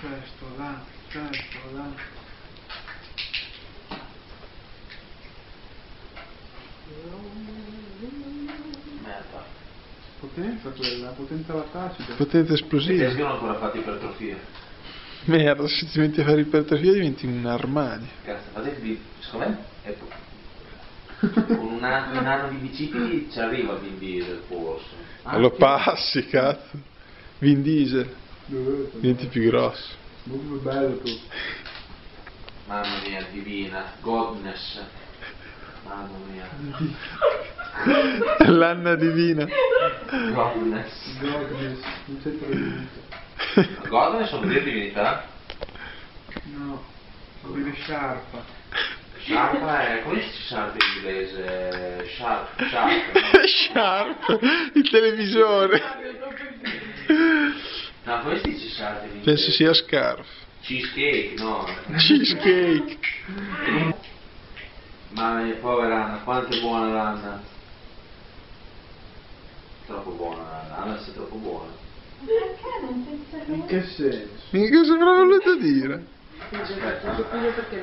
Cestola, cestola. Merda. Potenza quella, potenza alla tacita. Potenza I esplosiva. testi non ancora fatti ipertrofia. Merda, se ti metti a fare ipertrofia diventi un armadio. Cazzo, fatevi, secondo me, con un anno di bicipiti ci arriva Vin Diesel forse. Ma lo passi, cazzo. Vin Diesel, Dove? diventi più grosso. Molto bello tu. Mamma mia, divina, godness. Mamma mia. L'anna divina. Godness. Godness, non c'è tradito. Godness sono delle divinità? No, vive sciarpa. Sharpa è, come si dice sharp in inglese? Sharp. Sharp, il televisore. No, come si dice sharp in inglese? Penso sia scarf. Cheesecake, no. Cheesecake. Mamma mia, povera Anna, quanto è buona l'Anna. Troppo buona l'Anna, Anna sei troppo buona. Perché non pensa In che senso? Che cosa avrà voluto dire? Aspetta. Faccio figlio perché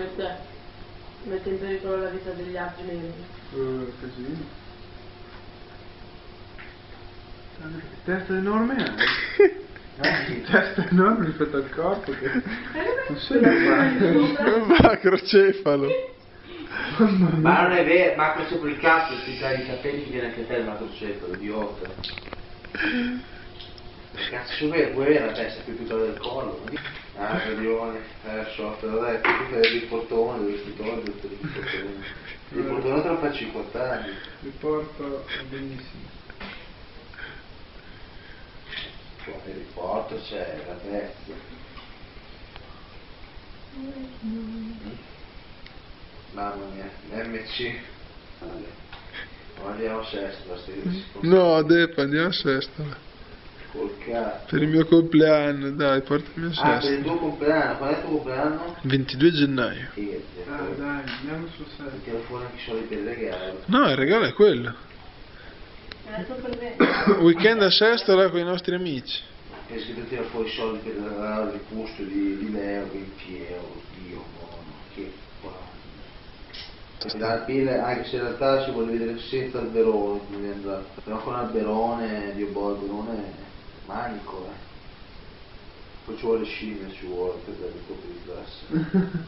mette in pericolo la vita degli altri membri. Casino. Testa enorme hai? Testa enorme rispetto al corpo che... Non so Macrocefalo. Ma non è vero, macrocefalo il cazzo, ti dai i capelli che viene anche a te il macrocefalo, idiota. Cazzo, vuoi avere la testa più piccola del collo? Ah, ragione, so, te l'ho detto, tu fai il portone, dovresti togliere il portone. Il portone te lo fai 50 anni. Il porto benissimo. Il riporto c'è, la bestia. Mamma mia, MC. Andiamo a Sestola, No, Depa, andiamo a Sestola. Col cazzo. Per il mio compleanno, dai, portami a Ah, per il Sestola. tuo compleanno, qual è il tuo compleanno? 22 gennaio. Dai, andiamo sul set. Tiro fuori anche i soldi per il regalo. No, il regalo è quello. Era solo per me. Weekend a Sestola con i nostri amici. E se tira fuori i soldi per il regalo di gusto di Leo, 20 euro, Dio buono, che buono. La pila, anche se in realtà si vuole vedere senza alberone, quindi andrà. Però con alberone, Dio boh, alberone è manico, Poi ci vuole scimmia, ci vuole per dare il colpo di classe.